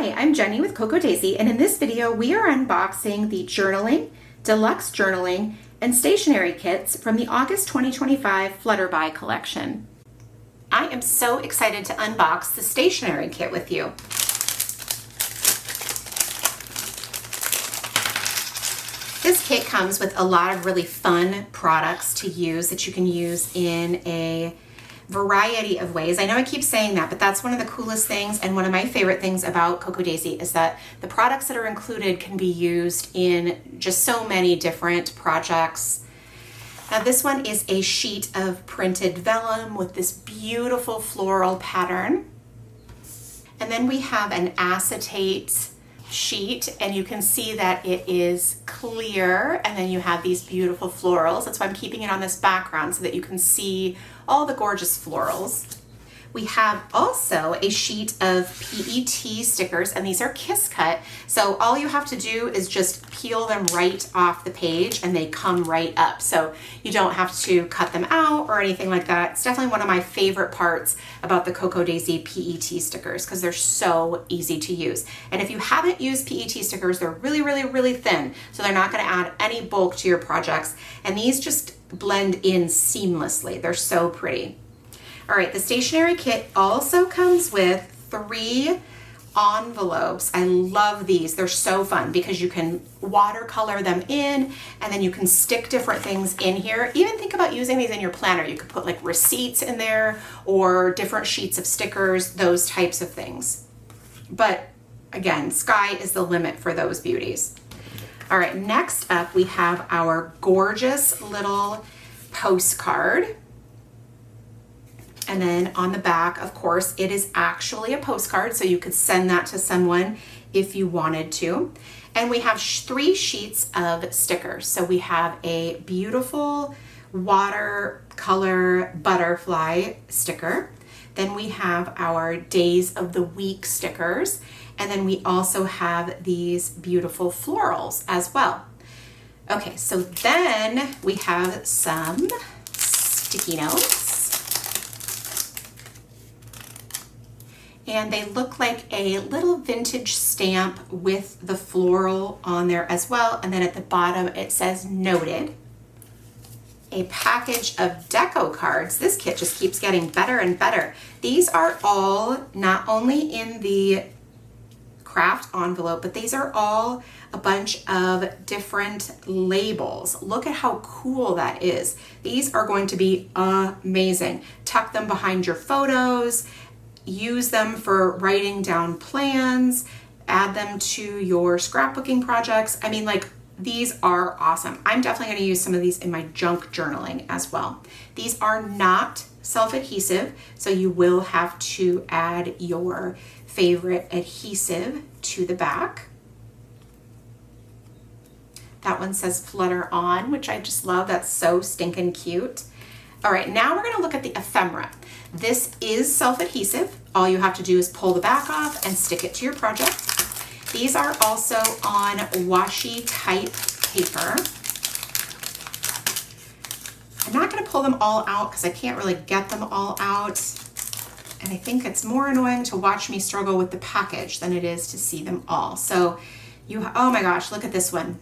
Hi, I'm Jenny with Cocoa Daisy, and in this video we are unboxing the Journaling, Deluxe Journaling, and Stationery Kits from the August 2025 Flutterby collection. I am so excited to unbox the Stationery Kit with you. This kit comes with a lot of really fun products to use that you can use in a variety of ways. I know I keep saying that, but that's one of the coolest things, and one of my favorite things about Cocoa Daisy is that the products that are included can be used in just so many different projects. Now this one is a sheet of printed vellum with this beautiful floral pattern. And then we have an acetate sheet, and you can see that it is clear, and then you have these beautiful florals. That's why I'm keeping it on this background so that you can see all the gorgeous florals. We have also a sheet of PET stickers, and these are kiss cut. So all you have to do is just peel them right off the page and they come right up. So you don't have to cut them out or anything like that. It's definitely one of my favorite parts about the Cocoa Daisy PET stickers because they're so easy to use. And if you haven't used PET stickers, they're really, really, really thin. So they're not gonna add any bulk to your projects. And these just blend in seamlessly. They're so pretty. All right, the Stationery Kit also comes with 3 envelopes. I love these. They're so fun because you can watercolor them in, and then you can stick different things in here. Even think about using these in your planner. You could put like receipts in there or different sheets of stickers, those types of things. But again, sky is the limit for those beauties. All right, next up we have our gorgeous little postcard. And then on the back, of course, it is actually a postcard, so you could send that to someone if you wanted to. And we have 3 sheets of stickers. So we have a beautiful watercolor butterfly sticker. Then we have our days of the week stickers. And then we also have these beautiful florals as well. Okay, so then we have some sticky notes. And they look like a little vintage stamp with the floral on there as well. And then at the bottom it says noted. A package of deco cards. This kit just keeps getting better and better. These are all not only in the craft envelope, but these are all a bunch of different labels. Look at how cool that is. These are going to be amazing. Tuck them behind your photos. Use them for writing down plans, add them to your scrapbooking projects. I mean, like, these are awesome. I'm definitely gonna use some of these in my junk journaling as well. These are not self-adhesive, so you will have to add your favorite adhesive to the back. That one says Flutter On, which I just love. That's so stinking cute. All right, now we're gonna look at the ephemera. This is self-adhesive. All you have to do is pull the back off and stick it to your project. These are also on washi type paper. I'm not gonna pull them all out because I can't really get them all out. And I think it's more annoying to watch me struggle with the package than it is to see them all. So oh my gosh, look at this one.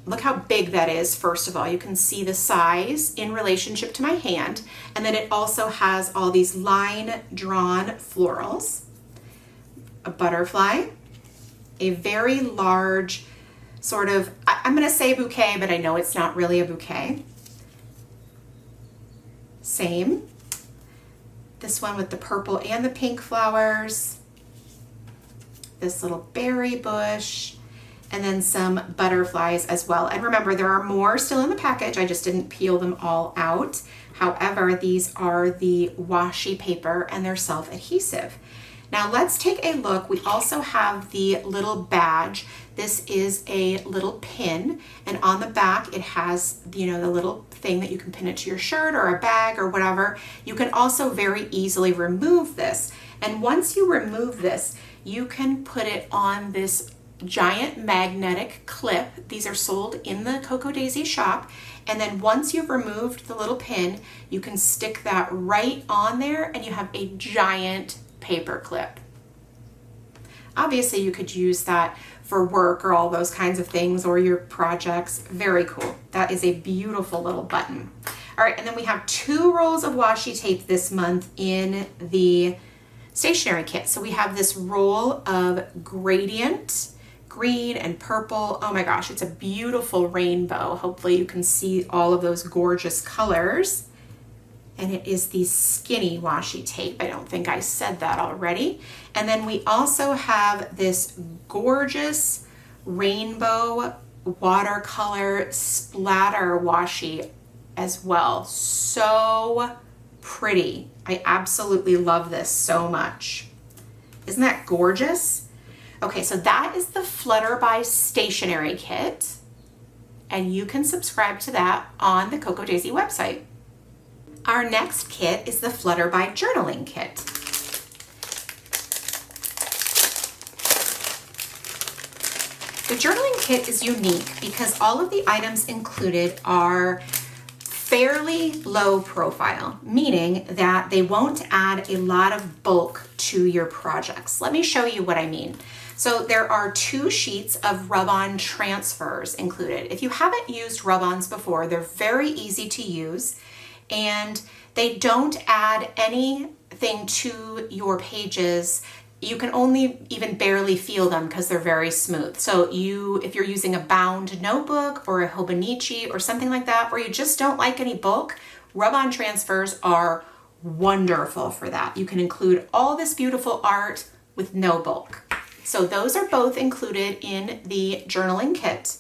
Look how big that is. First of all, you can see the size in relationship to my hand. And then it also has all these line drawn florals, a butterfly, a very large sort of, I'm gonna say bouquet, but I know it's not really a bouquet. Same. This one with the purple and the pink flowers, this little berry bush, and then some butterflies as well. And remember, there are more still in the package. I just didn't peel them all out. However, these are the washi paper and they're self-adhesive. Now let's take a look. We also have the little badge. This is a little pin, and on the back it has, the little thing that you can pin it to your shirt or a bag or whatever. You can also very easily remove this. And once you remove this, you can put it on this giant magnetic clip. These are sold in the Cocoa Daisy shop. And then once you've removed the little pin, you can stick that right on there and you have a giant paper clip. Obviously you could use that for work or all those kinds of things or your projects. Very cool. That is a beautiful little button. All right, and then we have 2 rolls of washi tape this month in the stationery kit. So we have this roll of gradient green and purple. Oh my gosh, it's a beautiful rainbow. Hopefully you can see all of those gorgeous colors. And it is the skinny washi tape. I don't think I said that already. And then we also have this gorgeous rainbow watercolor splatter washi as well. So pretty. I absolutely love this so much. Isn't that gorgeous? Okay, so that is the Flutterby Stationery Kit, and you can subscribe to that on the Coco Daisy website. Our next kit is the Flutterby Journaling Kit. The journaling kit is unique because all of the items included are fairly low profile, meaning that they won't add a lot of bulk to your projects. Let me show you what I mean. So there are 2 sheets of rub-on transfers included. If you haven't used rub-ons before, they're very easy to use and they don't add anything to your pages. You can only even barely feel them because they're very smooth. So if you're using a bound notebook or a Hobonichi or something like that, or you just don't like any bulk, rub-on transfers are wonderful for that. You can include all this beautiful art with no bulk. So those are both included in the journaling kit.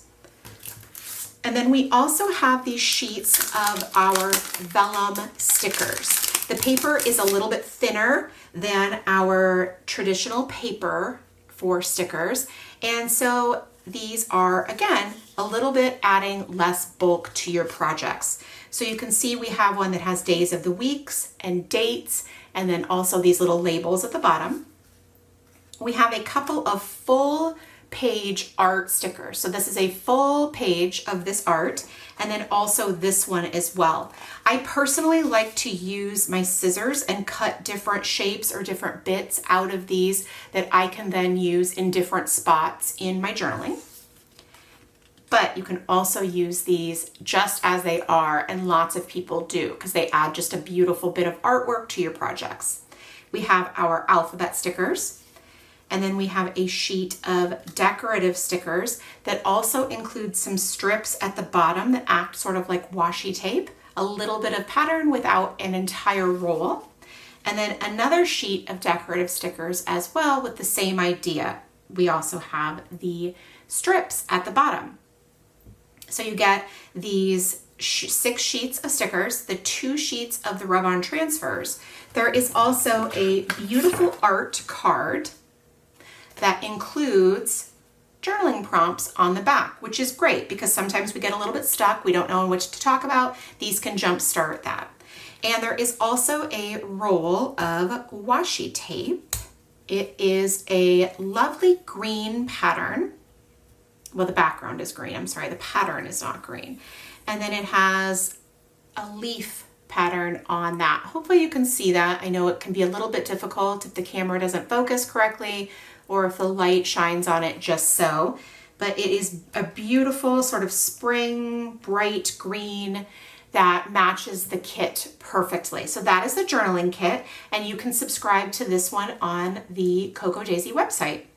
And then we also have these sheets of our vellum stickers. The paper is a little bit thinner than our traditional paper for stickers. And so these are, again, a little bit adding less bulk to your projects. So you can see we have one that has days of the weeks and dates, and then also these little labels at the bottom. We have a couple of full page art stickers. So this is a full page of this art, and then also this one as well. I personally like to use my scissors and cut different shapes or different bits out of these that I can then use in different spots in my journaling. But you can also use these just as they are, and lots of people do because they add just a beautiful bit of artwork to your projects. We have our alphabet stickers. And then we have a sheet of decorative stickers that also include some strips at the bottom that act sort of like washi tape, a little bit of pattern without an entire roll. And then another sheet of decorative stickers as well with the same idea. We also have the strips at the bottom. So you get these 6 sheets of stickers, the 2 sheets of the rub-on transfers. There is also a beautiful art card that includes journaling prompts on the back, which is great because sometimes we get a little bit stuck. We don't know which to talk about. These can jumpstart that. And there is also a roll of washi tape. It is a lovely green pattern. Well, the background is green. I'm sorry, the pattern is not green. And then it has a leaf pattern on that. Hopefully you can see that. I know it can be a little bit difficult if the camera doesn't focus correctly or if the light shines on it just so, but it is a beautiful sort of spring, bright green that matches the kit perfectly. So that is the journaling kit, and you can subscribe to this one on the Coco Daisy website.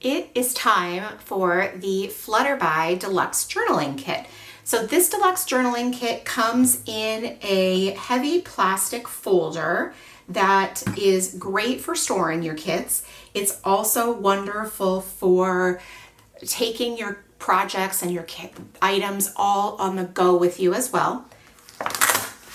It is time for the Flutterby Deluxe Journaling Kit. So this Deluxe Journaling Kit comes in a heavy plastic folder that is great for storing your kits. It's also wonderful for taking your projects and your kit items all on the go with you as well.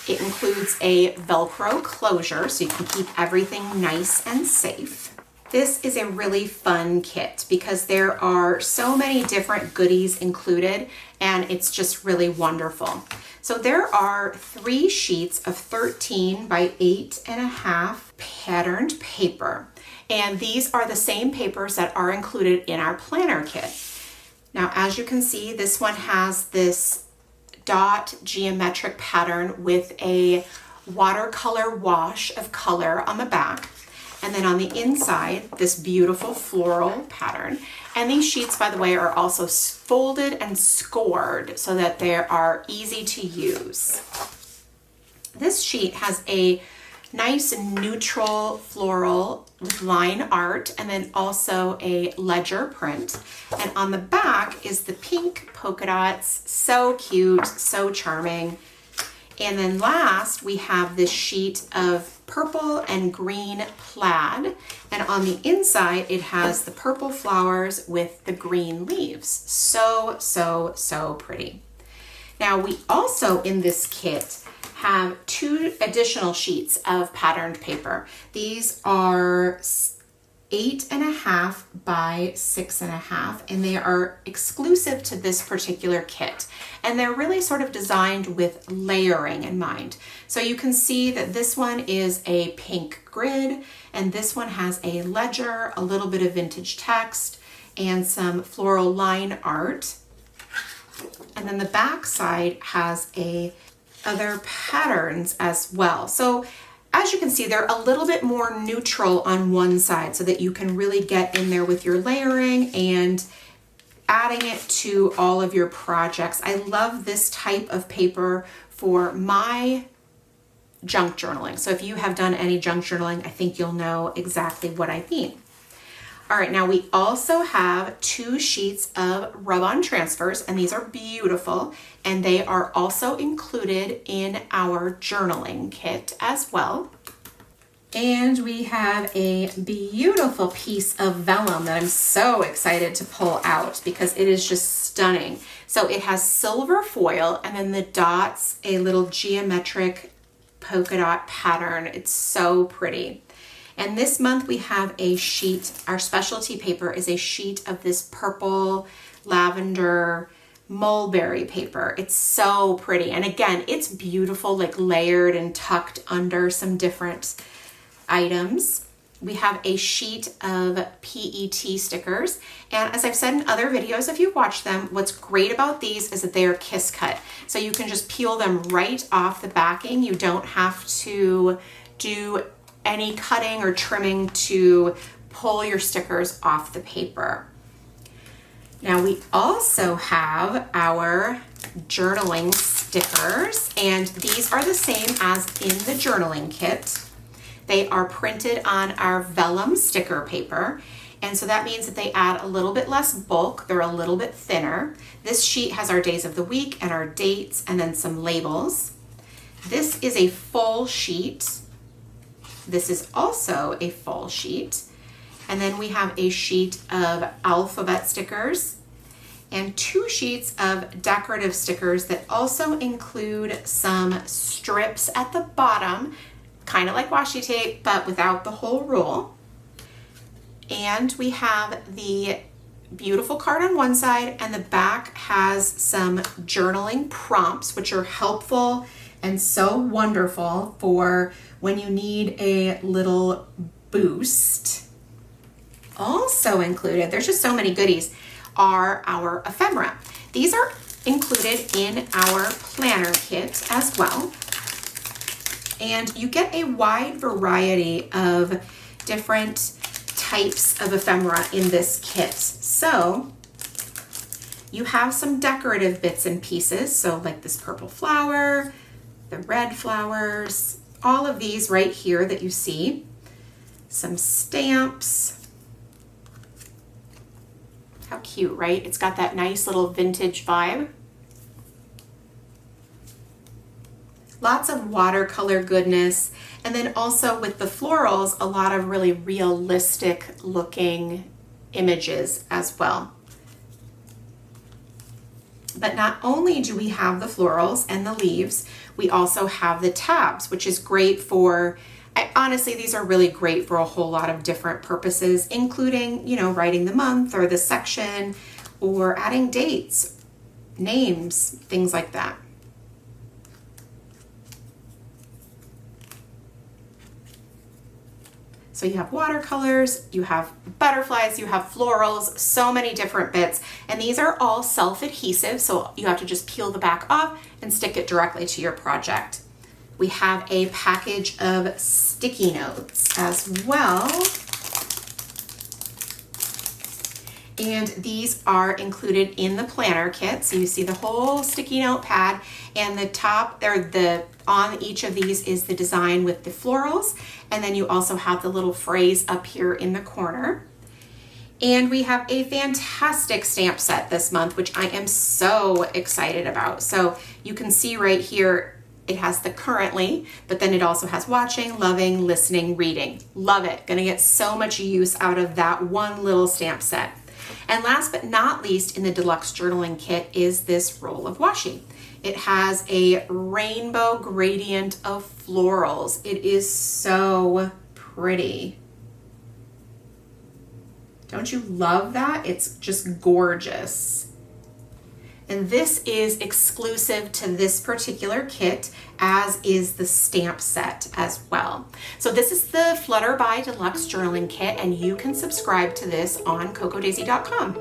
It includes a Velcro closure so you can keep everything nice and safe. This is a really fun kit because there are so many different goodies included, and it's just really wonderful. So there are 3 sheets of 13 by 8.5 patterned paper. And these are the same papers that are included in our planner kit. Now, as you can see, this one has this dot geometric pattern with a watercolor wash of color on the back. And then on the inside, this beautiful floral pattern. And these sheets, by the way, are also folded and scored so that they are easy to use. This sheet has a nice neutral floral with line art and then also a ledger print. And on the back is the pink polka dots. So cute, so charming. And then last, we have this sheet of purple and green plaid. And on the inside, it has the purple flowers with the green leaves. So, so, so pretty. Now, we also, in this kit, have 2 additional sheets of patterned paper. These are 8.5 by 6.5, and they are exclusive to this particular kit. And they're really sort of designed with layering in mind. So you can see that this one is a pink grid, and this one has a ledger, a little bit of vintage text, and some floral line art. And then the back side has other patterns as well. So as you can see, they're a little bit more neutral on one side so that you can really get in there with your layering and adding it to all of your projects. I love this type of paper for my junk journaling. So if you have done any junk journaling, I think you'll know exactly what I mean. All right, now we also have 2 sheets of rub-on transfers, and these are beautiful, and they are also included in our journaling kit as well. And we have a beautiful piece of vellum that I'm so excited to pull out because it is just stunning. So it has silver foil and then the dots, a little geometric polka dot pattern. It's so pretty. And this month we have a sheet, our specialty paper is a sheet of this purple lavender mulberry paper. It's so pretty. And again, it's beautiful, like layered and tucked under some different items. We have a sheet of PET stickers. And as I've said in other videos, if you've watched them, what's great about these is that they are kiss cut. So you can just peel them right off the backing. You don't have to do any cutting or trimming to pull your stickers off the paper. Now we also have our journaling stickers, and these are the same as in the journaling kit. They are printed on our vellum sticker paper, and so that means that they add a little bit less bulk. They're a little bit thinner. This sheet has our days of the week and our dates and then some labels. This is a full sheet. This is also a full sheet. And then we have a sheet of alphabet stickers and 2 sheets of decorative stickers that also include some strips at the bottom, kind of like washi tape, but without the whole roll. And we have the beautiful card on one side, and the back has some journaling prompts, which are helpful and so wonderful for when you need a little boost. Also included, there's just so many goodies, are our ephemera. These are included in our planner kit as well. And you get a wide variety of different types of ephemera in this kit. So you have some decorative bits and pieces. So like this purple flower, the red flowers, all of these right here that you see, some stamps. How cute, right? It's got that nice little vintage vibe. Lots of watercolor goodness. And then also with the florals, a lot of really realistic looking images as well. But not only do we have the florals and the leaves, we also have the tabs, which is great for, honestly, these are really great for a whole lot of different purposes, including, you know, writing the month or the section or adding dates, names, things like that. So you have watercolors, you have butterflies, you have florals, so many different bits. And these are all self-adhesive, so you have to just peel the back off and stick it directly to your project. We have a package of sticky notes as well. And these are included in the planner kit. So you see the whole sticky note pad, and the top, on each of these is the design with the florals. And then you also have the little phrase up here in the corner. And we have a fantastic stamp set this month, which I am so excited about. So you can see right here, it has the currently, but then it also has watching, loving, listening, reading. Love it. Gonna get so much use out of that one little stamp set. And last but not least in the Deluxe Journaling Kit is this roll of washi. It has a rainbow gradient of florals. It is so pretty. Don't you love that? It's just gorgeous. And this is exclusive to this particular kit, as is the stamp set as well. So this is the Flutterby Deluxe Journaling Kit, and you can subscribe to this on CocoDaisy.com.